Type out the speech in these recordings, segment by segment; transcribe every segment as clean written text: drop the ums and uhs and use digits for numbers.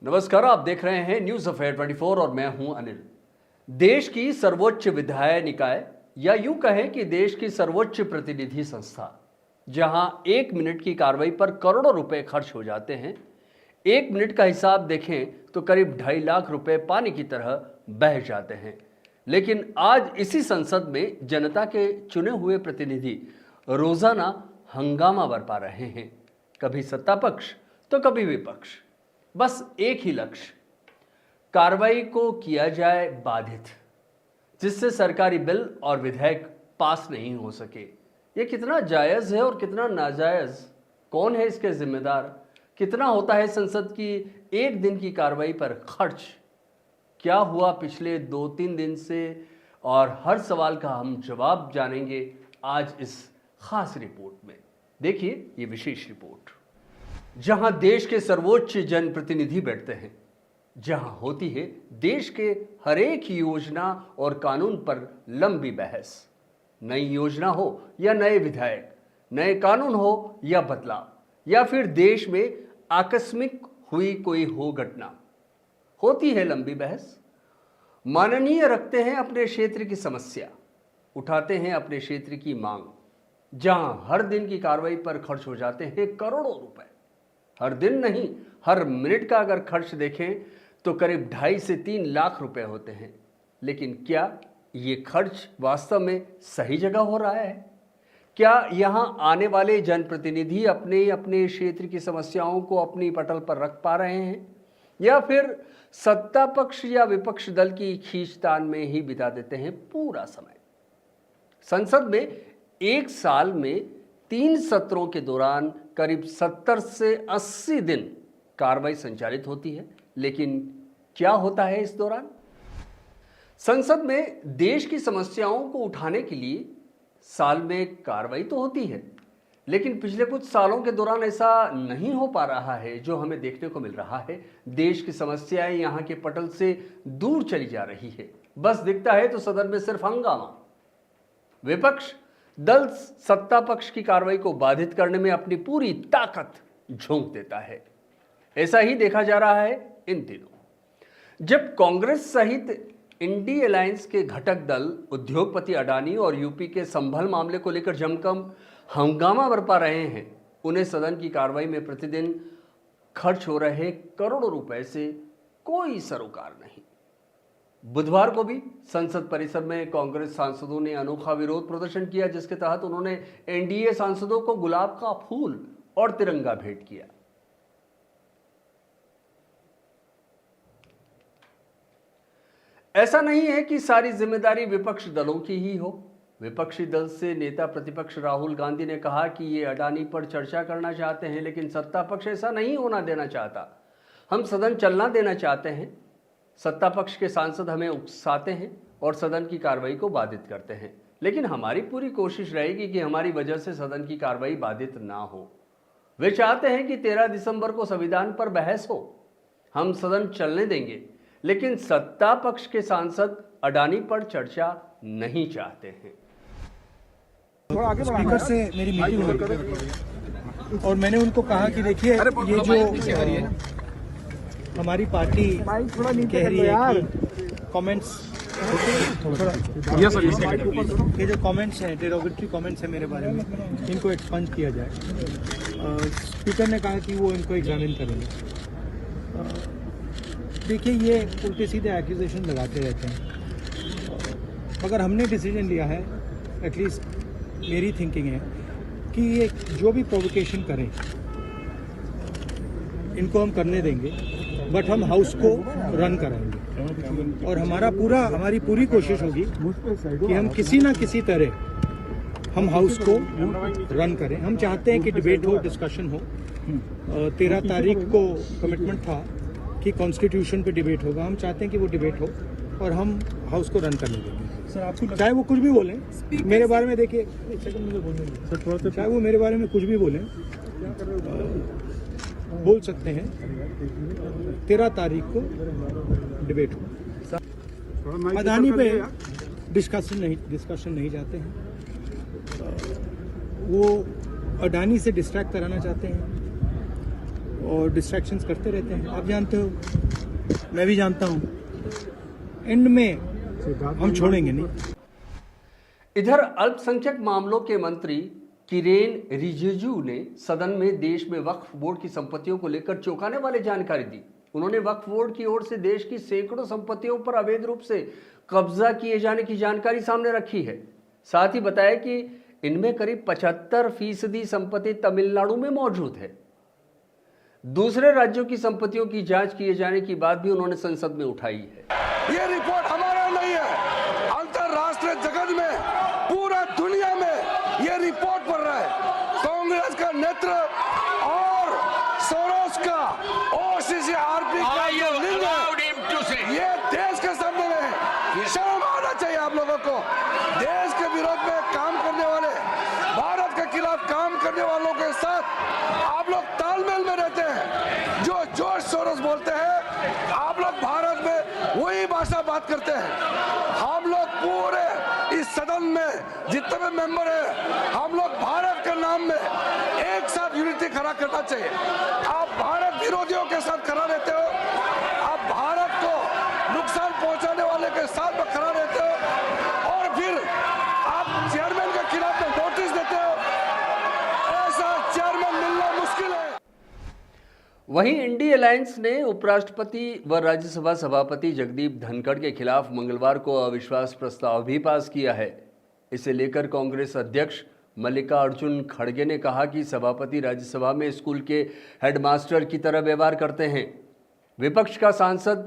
नमस्कार, आप देख रहे हैं न्यूज अफेयर 24 और मैं हूं अनिल। देश की सर्वोच्च विधायी निकाय या यूं कहें कि देश की सर्वोच्च प्रतिनिधि संस्था, जहां 1 मिनट की कार्रवाई पर करोड़ों रुपए खर्च हो जाते हैं। 1 मिनट का हिसाब देखें तो करीब 2.5 लाख रुपए पानी की तरह बह जाते हैं। लेकिन आज इसी संसद में जनता के चुने हुए प्रतिनिधि रोजाना हंगामा बरपा रहे हैं, कभी सत्ता पक्ष तो कभी विपक्ष। बस एक ही लक्ष्य, कार्रवाई को किया जाए बाधित, जिससे सरकारी बिल और विधेयक पास नहीं हो सके। ये कितना जायज है और कितना नाजायज, कौन है इसके जिम्मेदार, कितना होता है संसद की 1 दिन की कार्रवाई पर खर्च, क्या हुआ पिछले 2-3 दिन से, और हर सवाल का हम जवाब जानेंगे आज इस खास रिपोर्ट में। देखिए ये विशेष रिपोर्ट, जहां देश के सर्वोच्च जनप्रतिनिधि बैठते हैं, जहां होती है देश के हर एक योजना और कानून पर लंबी बहस। नई योजना हो या नए विधेयक, नए कानून हो या बदलाव, या फिर देश में आकस्मिक हुई कोई हो घटना, होती है लंबी बहस। माननीय रखते हैं अपने क्षेत्र की समस्या, उठाते हैं अपने क्षेत्र की मांग, जहां हर दिन की कार्रवाई पर खर्च हो जाते हैं करोड़ों रुपए। हर दिन नहीं, हर मिनट का अगर खर्च देखें तो करीब 2.5 से 3 लाख रुपए होते हैं। लेकिन क्या ये खर्च वास्तव में सही जगह हो रहा है? क्या यहां आने वाले जनप्रतिनिधि अपने अपने क्षेत्र की समस्याओं को अपनी पटल पर रख पा रहे हैं, या फिर सत्ता पक्ष या विपक्ष दल की खींचतान में ही बिता देते हैं पूरा समय? संसद में 1 साल में 3 सत्रों के दौरान करीब 70 से 80 दिन कार्रवाई संचालित होती है। लेकिन क्या होता है इस दौरान? संसद में देश की समस्याओं को उठाने के लिए साल में कार्रवाई तो होती है, लेकिन पिछले कुछ सालों के दौरान ऐसा नहीं हो पा रहा है। जो हमें देखने को मिल रहा है, देश की समस्याएं यहां के पटल से दूर चली जा रही है। बस दिखता है तो सदन में सिर्फ हंगामा। विपक्ष दल सत्ता पक्ष की कार्रवाई को बाधित करने में अपनी पूरी ताकत झोंक देता है। ऐसा ही देखा जा रहा है इन दिनों, जब कांग्रेस सहित इंडी अलायंस के घटक दल उद्योगपति अडानी और यूपी के संभल मामले को लेकर जमकर हंगामा बरपा रहे हैं। उन्हें सदन की कार्रवाई में प्रतिदिन खर्च हो रहे करोड़ों रुपए से कोई सरोकार नहीं। बुधवार को भी संसद परिसर में कांग्रेस सांसदों ने अनोखा विरोध प्रदर्शन किया, जिसके तहत उन्होंने एनडीए सांसदों को गुलाब का फूल और तिरंगा भेंट किया। ऐसा नहीं है कि सारी जिम्मेदारी विपक्ष दलों की ही हो। विपक्षी दल से नेता प्रतिपक्ष राहुल गांधी ने कहा कि ये अडानी पर चर्चा करना चाहते हैं, लेकिन सत्ता पक्ष ऐसा नहीं होना देना चाहता। हम सदन चलना देना चाहते हैं। सत्ता पक्ष के सांसद हमें उकसाते हैं और सदन की कार्रवाई को बाधित करते हैं, लेकिन हमारी पूरी कोशिश रहेगी कि हमारी वजह से सदन की कार्रवाई बाधित ना हो। वे चाहते हैं कि 13 दिसंबर को संविधान पर बहस हो। हम सदन चलने देंगे, लेकिन सत्ता पक्ष के सांसद अडानी पर चर्चा नहीं चाहते हैं। स्पीकर से मेरी मीटिंग हुई और मैंने उनको कहा कि देखिए, ये जो हमारी पार्टी कह रही है कि कमेंट्स, ये जो कमेंट्स हैं, डेरोगेटरी कमेंट्स हैं मेरे बारे में, इनको एक्सपंज किया जाए। स्पीकर ने कहा कि वो इनको एग्जामिन करेंगे। देखिए, ये उल्टे सीधे एक्यूजेशन लगाते रहते हैं। अगर हमने डिसीजन लिया है, एटलीस्ट मेरी थिंकिंग है कि ये जो भी प्रोवोकेशन करें इनको हम करने देंगे, बट हम हाउस को रन कराएंगे। और हमारी पूरी कोशिश होगी कि हम किसी ना किसी तरह हम हाउस को रन करें। हम चाहते हैं कि डिबेट हो, डिस्कशन हो। 13 तारीख को कमिटमेंट था कि कॉन्स्टिट्यूशन पे डिबेट होगा। हम चाहते हैं कि वो डिबेट हो और हम हाउस को रन करने देंगे। सर, आपको चाहे वो कुछ भी बोलें मेरे बारे में, देखिए एक सेकंड मुझे बोलने दीजिए। चाहे वो मेरे बारे में कुछ भी बोलें, बोल सकते हैं। 13 तारीख को डिबेट हो। अडानी पे डिस्कशन नहीं चाहते हैं। वो अडानी से डिस्ट्रैक्ट कराना चाहते हैं। और डिस्ट्रैक्शंस करते रहते हैं। आप जानते हो, मैं भी जानता हूँ, एंड में हम छोड़ेंगे नहीं। इधर अल्पसंख्यक मामलों के मंत्री किरेन रिजिजू ने सदन में देश में वक्फ बोर्ड की संपत्तियों को लेकर चौंकाने वाली जानकारी दी। उन्होंने वक्फ बोर्ड की ओर से देश की सैकड़ों संपत्तियों पर अवैध रूप से कब्जा किए जाने की जानकारी सामने रखी है। साथ ही बताया कि इनमें करीब 75% संपत्ति तमिलनाडु में मौजूद है। दूसरे राज्यों की संपत्तियों की जांच किए जाने की बात भी उन्होंने संसद में उठाई है। ये रिपोर्ट हमारा नहीं है, अंतरराष्ट्रीय जगत में, पूरा दुनिया में ये रिपोर्ट पढ़ रहा है। कांग्रेस का नेतृत्व और सोरोस का OCCRP का ये लिंग है, ये देश के सामने में है। शर्म आना चाहिए आप लोगों को। देश के विरोध में काम करने वाले, भारत के खिलाफ काम करने वालों के साथ आप लोग तालमेल में रहते हैं। जो जॉर्ज सोरोस बोलते हैं, आप लोग भारत में वही भाषा बात करते हैं। हम लोग पूरे इस सदन में जितने भी मेंबर हैं, हम लोग भारत के नाम में एक साथ यूनिटी खड़ा करना चाहिए। आप भारत विरोधियों के साथ खड़ा रहते हो, आप भारत को नुकसान पहुंचाने वाले के साथ में खड़ा रहते हो, और फिर आप चेयरमैन के खिलाफ में नोटिस देते हो। ऐसा चेयरमैन मिलना मुश्किल है। वहीं इंडी अलायंस ने उपराष्ट्रपति व राज्यसभा सभापति जगदीप धनखड़ के खिलाफ मंगलवार को अविश्वास प्रस्ताव भी पास किया है। इसे लेकर कांग्रेस अध्यक्ष मल्लिकार्जुन खड़गे ने कहा कि सभापति राज्यसभा में स्कूल के हेडमास्टर की तरह व्यवहार करते हैं। विपक्ष का सांसद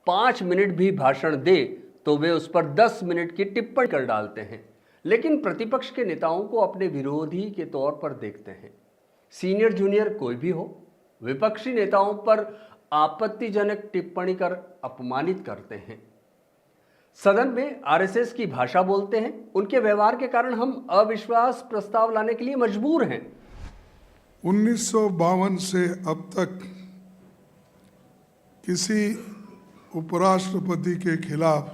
5 मिनट भी भाषण दे तो वे उस पर 10 मिनट की टिप्पणी कर डालते हैं, लेकिन प्रतिपक्ष के नेताओं को अपने विरोधी के तौर पर देखते हैं। सीनियर जूनियर कोई भी हो, विपक्षी नेताओं पर आपत्तिजनक टिप्पणी कर अपमानित करते हैं। सदन में आरएसएस की भाषा बोलते हैं। उनके व्यवहार के कारण हम अविश्वास प्रस्ताव लाने के लिए मजबूर हैं। 1952 से अब तक किसी उपराष्ट्रपति के खिलाफ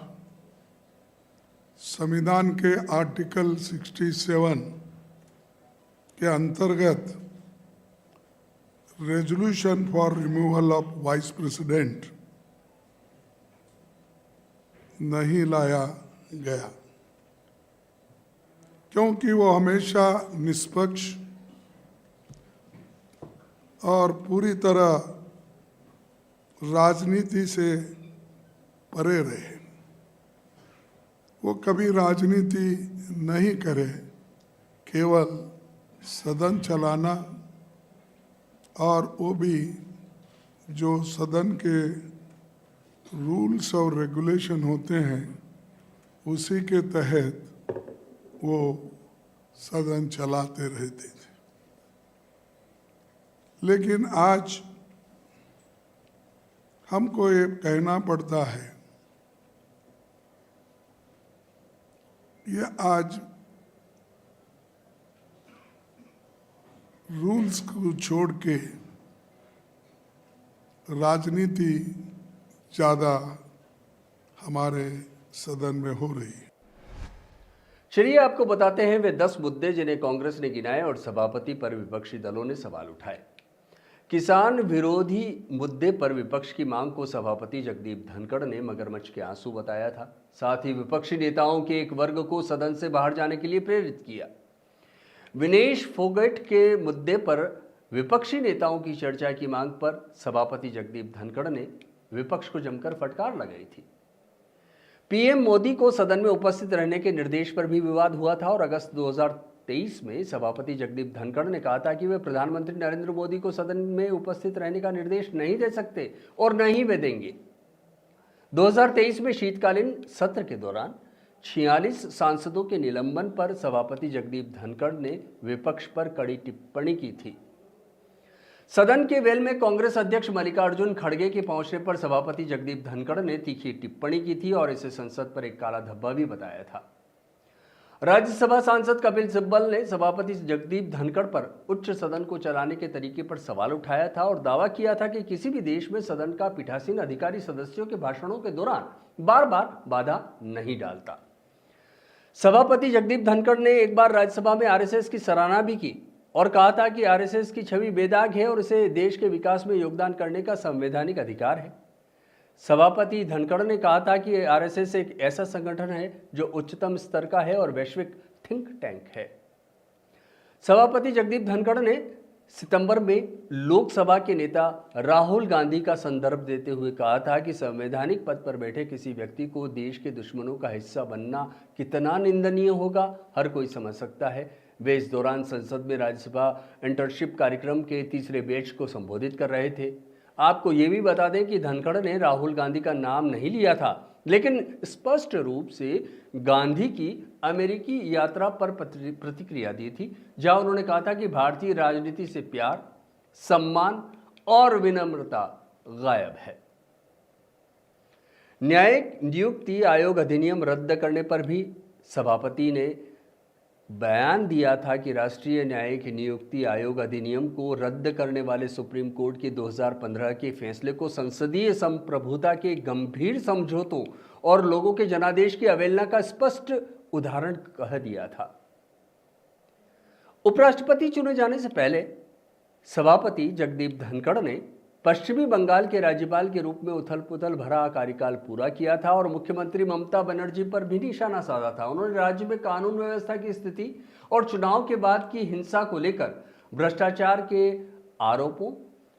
संविधान के आर्टिकल 67 के अंतर्गत resolution for removal of vice president नहीं लाया गया, क्योंकि वो हमेशा निष्पक्ष और पूरी तरह राजनीति से परे रहे। वो कभी राजनीति नहीं करे, केवल सदन चलाना, और वो भी जो सदन के रूल्स और रेगुलेशन होते हैं उसी के तहत वो सदन चलाते रहते थे। लेकिन आज हमको ये कहना पड़ता है, ये आज रूल्स को छोड़ के राजनीति ज़्यादा हमारे सदन में हो रही है। चलिए आपको बताते हैं वे 10 मुद्दे जिन्हें कांग्रेस ने गिनाए और सभापति पर विपक्षी दलों ने सवाल उठाए। किसान विरोधी मुद्दे पर विपक्ष की मांग को सभापति जगदीप धनखड़ ने मगरमच्छ के आंसू बताया था। साथ ही विपक्षी नेताओं के एक वर्ग को सदन से बाहर जाने के लिए प्रेरित किया। विनेश फोगट के मुद्दे पर विपक्षी नेताओं की चर्चा की मांग पर सभापति जगदीप धनखड़ ने विपक्ष को जमकर फटकार लगाई थी। पीएम मोदी को सदन में उपस्थित रहने के निर्देश पर भी विवाद हुआ था और अगस्त 2023 में सभापति जगदीप धनखड़ ने कहा था कि वे प्रधानमंत्री नरेंद्र मोदी को सदन में उपस्थित रहने का निर्देश नहीं दे सकते और न ही वे देंगे। 2023 में शीतकालीन सत्र के दौरान 46 सांसदों के निलंबन पर सभापति जगदीप धनखड़ ने विपक्ष पर कड़ी टिप्पणी की थी। सदन के वेल में कांग्रेस अध्यक्ष मल्लिकार्जुन खड़गे के पहुंचने पर सभापति जगदीप धनखड़ ने तीखी टिप्पणी की थी और इसे संसद पर एक काला धब्बा भी बताया था। राज्यसभा सांसद कपिल सिब्बल ने सभापति जगदीप धनखड़ पर उच्च सदन को चलाने के तरीके पर सवाल उठाया था और दावा किया था कि किसी भी देश में सदन का पीठासीन अधिकारी सदस्यों के भाषणों के दौरान बार बार बाधा नहीं डालता। सभापति जगदीप धनखड़ ने एक बार राज्यसभा में आरएसएस की सराहना भी की। और कहा था कि आरएसएस की छवि बेदाग है और इसे देश के विकास में योगदान करने का संवैधानिक अधिकार है। सभापति धनखड़ ने कहा था कि आरएसएस एक ऐसा संगठन है जो उच्चतम स्तर का है और वैश्विक थिंक टैंक है। सभापति जगदीप धनखड़ ने सितंबर में लोकसभा के नेता राहुल गांधी का संदर्भ देते हुए कहा था कि संवैधानिक पद पर बैठे किसी व्यक्ति को देश के दुश्मनों का हिस्सा बनना कितना निंदनीय होगा, हर कोई समझ सकता है। वे इस दौरान संसद में राज्यसभा इंटर्नशिप कार्यक्रम के तीसरे बैच को संबोधित कर रहे थे। आपको ये भी बता दें कि धनखड़ ने राहुल गांधी का नाम नहीं लिया था, लेकिन स्पष्ट रूप से गांधी की अमेरिकी यात्रा पर प्रतिक्रिया दी थी, जहां उन्होंने कहा था कि भारतीय राजनीति से प्यार, सम्मान और विनम्रता गायब है। न्यायिक नियुक्ति आयोग अधिनियम रद्द करने पर भी सभापति ने बयान दिया था कि राष्ट्रीय न्यायिक नियुक्ति आयोग अधिनियम को रद्द करने वाले सुप्रीम कोर्ट के 2015 के फैसले को संसदीय संप्रभुता के गंभीर समझौतों और लोगों के जनादेश की अवहेलना का स्पष्ट उदाहरण कह दिया था। उपराष्ट्रपति चुने जाने से पहले सभापति जगदीप धनखड़ ने पश्चिमी बंगाल के राज्यपाल के रूप में उथल पुथल भरा कार्यकाल पूरा किया था और मुख्यमंत्री ममता बनर्जी पर भी निशाना साधा था। उन्होंने राज्य में कानून व्यवस्था की स्थिति और चुनाव के बाद की हिंसा को लेकर भ्रष्टाचार के आरोपों,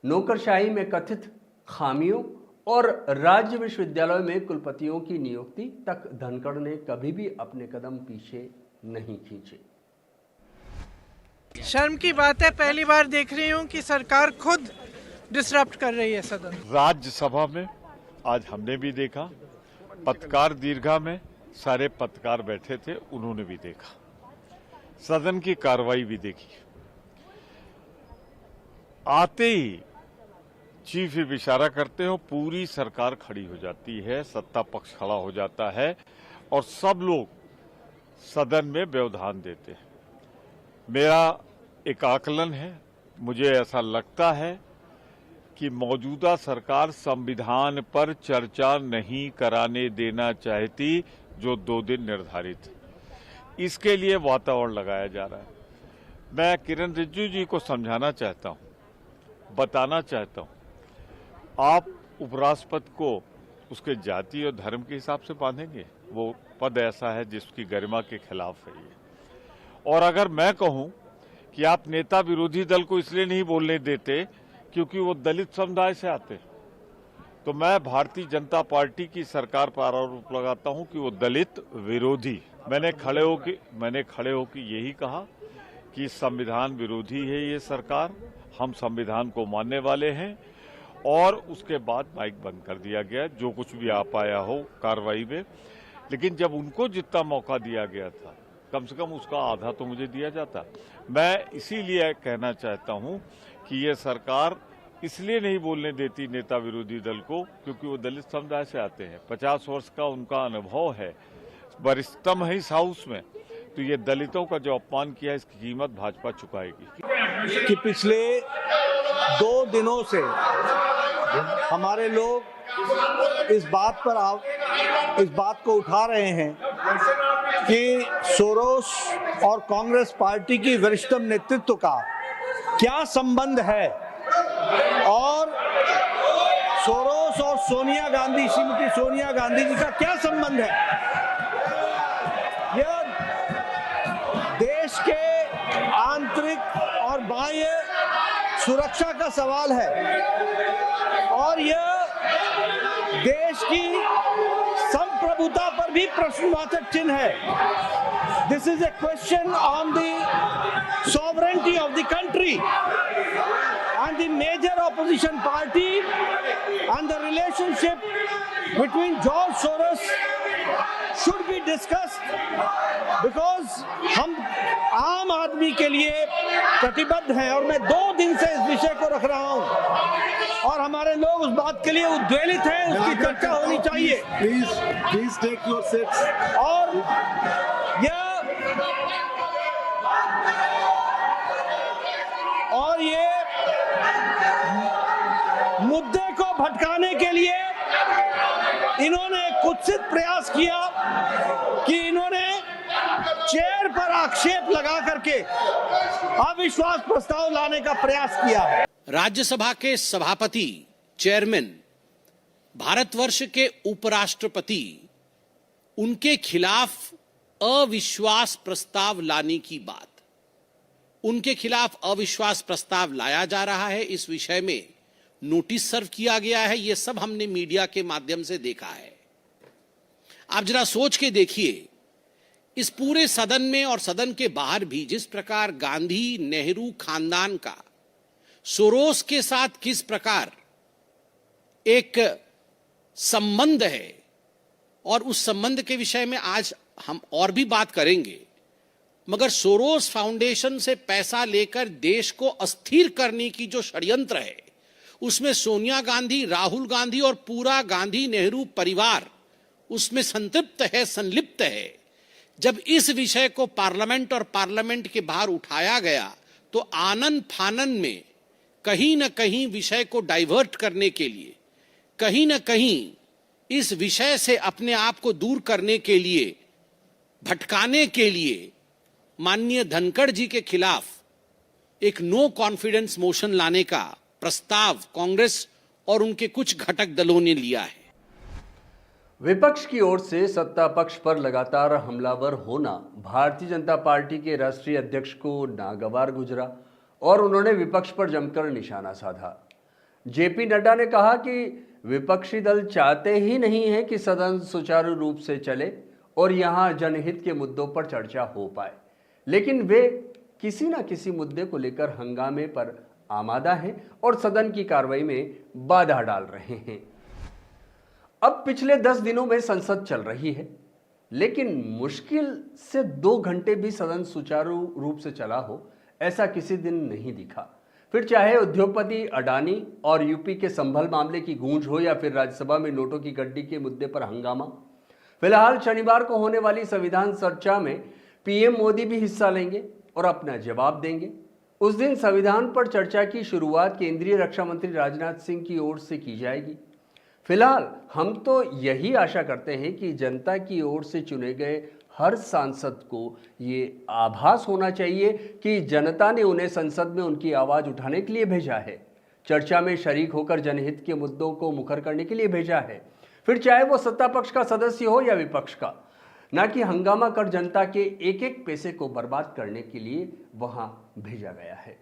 नौकरशाही में कथित खामियों और राज्य विश्वविद्यालयों में कुलपतियों की नियुक्ति तक धनखड़ ने कभी भी अपने कदम पीछे नहीं खींचे। शर्म की बात है, पहली बार देख रही हूँ कि सरकार खुद डिसरप्ट कर रही है सदन। राज्यसभा में आज हमने भी देखा, पत्रकार दीर्घा में सारे पत्रकार बैठे थे, उन्होंने भी देखा, सदन की कार्रवाई भी देखी। आते ही चीफ व्हिप इशारा करते हो, पूरी सरकार खड़ी हो जाती है, सत्ता पक्ष खड़ा हो जाता है और सब लोग सदन में व्यवधान देते हैं। मेरा एक आकलन है, मुझे ऐसा लगता है कि मौजूदा सरकार संविधान पर चर्चा नहीं कराने देना चाहती, जो 2 दिन निर्धारित, इसके लिए वातावरण लगाया जा रहा है। मैं किरण रिजिजू जी को समझाना चाहता हूं, बताना चाहता हूं, आप उपराष्ट्रपति को उसके जाति और धर्म के हिसाब से बांधेंगे? वो पद ऐसा है जिसकी गरिमा के खिलाफ है ये। और अगर मैं कहूं कि आप नेता विरोधी दल को इसलिए नहीं बोलने देते क्योंकि वो दलित समुदाय से आते, तो मैं भारतीय जनता पार्टी की सरकार पर आरोप लगाता हूं कि वो दलित विरोधी। मैंने खड़े होकर यही कहा कि संविधान विरोधी है ये सरकार, हम संविधान को मानने वाले हैं। और उसके बाद माइक बंद कर दिया गया, जो कुछ भी आ पाया हो कार्रवाई में। लेकिन जब उनको जितना मौका दिया गया था, कम से कम उसका आधा तो मुझे दिया जाता। मैं इसीलिए कहना चाहता हूं कि ये सरकार इसलिए नहीं बोलने देती नेता विरोधी दल को क्योंकि वो दलित समुदाय से आते हैं, 50 वर्ष का उनका अनुभव है, वरिष्ठतम है इस हाउस में। तो ये दलितों का जो अपमान किया, इसकी कीमत भाजपा चुकाएगी। कि पिछले 2 दिनों से हमारे लोग इस बात को उठा रहे हैं कि सोरोस और कांग्रेस पार्टी की वरिष्ठतम नेतृत्व का क्या संबंध है और सोरोस और सोनिया गांधी, श्रीमती सोनिया गांधी जी का क्या संबंध है। यह देश के आंतरिक और बाह्य सुरक्षा का सवाल है और यह देश की संप्रभुता पर भी प्रश्नवाचक चिन्ह है। This is a question on the sovereignty of the country and the major opposition party and the relationship between George Soros should be discussed because हम आम आदमी के लिए प्रतिबद्ध हैं और मैं 2 दिन से इस विषय को रख रहा हूं और हमारे लोग उस बात के लिए उद्वेलित हैं, उसकी चर्चा होनी चाहिए। Please take your seats. और ये मुद्दे को भटकाने के लिए इन्होंने कुत्सित प्रयास किया कि इन्होंने चेयर पर आक्षेप लगा करके अविश्वास प्रस्ताव लाने का प्रयास किया है। राज्यसभा के सभापति, चेयरमैन, भारतवर्ष के उपराष्ट्रपति, उनके खिलाफ अविश्वास प्रस्ताव लाने की बात, उनके खिलाफ अविश्वास प्रस्ताव लाया जा रहा है, इस विषय में नोटिस सर्व किया गया है, यह सब हमने मीडिया के माध्यम से देखा है। आप जरा सोच के देखिए, इस पूरे सदन में और सदन के बाहर भी जिस प्रकार गांधी नेहरू खानदान का सोरोस के साथ किस प्रकार एक संबंध है, और उस संबंध के विषय में आज हम और भी बात करेंगे, मगर सोरोस फाउंडेशन से पैसा लेकर देश को अस्थिर करने की जो षड्यंत्र है, उसमें सोनिया गांधी, राहुल गांधी और पूरा गांधी नेहरू परिवार उसमें संतृप्त है, संलिप्त है। जब इस विषय को पार्लियामेंट और पार्लियामेंट के बाहर उठाया गया तो आनन फानन में कहीं न कहीं विषय को डाइवर्ट करने के लिए, कहीं न कहीं इस विषय से अपने आप को दूर करने के लिए, भटकाने के लिए माननीय धनखड़ जी के खिलाफ एक नो कॉन्फिडेंस मोशन लाने का प्रस्ताव कांग्रेस और उनके कुछ घटक दलों ने लिया है। विपक्ष की ओर से सत्ता पक्ष पर लगातार हमलावर होना भारतीय जनता पार्टी के राष्ट्रीय अध्यक्ष को नागवार गुजरा और उन्होंने विपक्ष पर जमकर निशाना साधा। जेपी नड्डा ने कहा कि विपक्षी दल चाहते ही नहीं है कि सदन सुचारू रूप से चले और यहां जनहित के मुद्दों पर चर्चा हो पाए, लेकिन वे किसी न किसी मुद्दे को लेकर हंगामे पर आमादा हैं और सदन की कार्रवाई में बाधा डाल रहे हैं। अब पिछले 10 दिनों में संसद चल रही है, लेकिन मुश्किल से 2 घंटे भी सदन सुचारू रूप से चला हो, ऐसा किसी दिन नहीं दिखा। फिर चाहे उद्योगपति अडानी और यूपी के संभल मामले की गूंज हो या फिर राज्यसभा में नोटों की गड्डी के मुद्दे पर हंगामा। फिलहाल शनिवार को होने वाली संविधान चर्चा में पीएम मोदी भी हिस्सा लेंगे और अपना जवाब देंगे। उस दिन संविधान पर चर्चा की शुरुआत केंद्रीय रक्षा मंत्री राजनाथ सिंह की ओर से की जाएगी। फिलहाल हम तो यही आशा करते हैं कि जनता की ओर से चुने गए हर सांसद को ये आभास होना चाहिए कि जनता ने उन्हें संसद में उनकी आवाज उठाने के लिए भेजा है, चर्चा में शरीक होकर जनहित के मुद्दों को मुखर करने के लिए भेजा है, फिर चाहे वो सत्ता पक्ष का सदस्य हो या विपक्ष का, ना कि हंगामा कर जनता के एक एक पैसे को बर्बाद करने के लिए वहां भेजा गया है।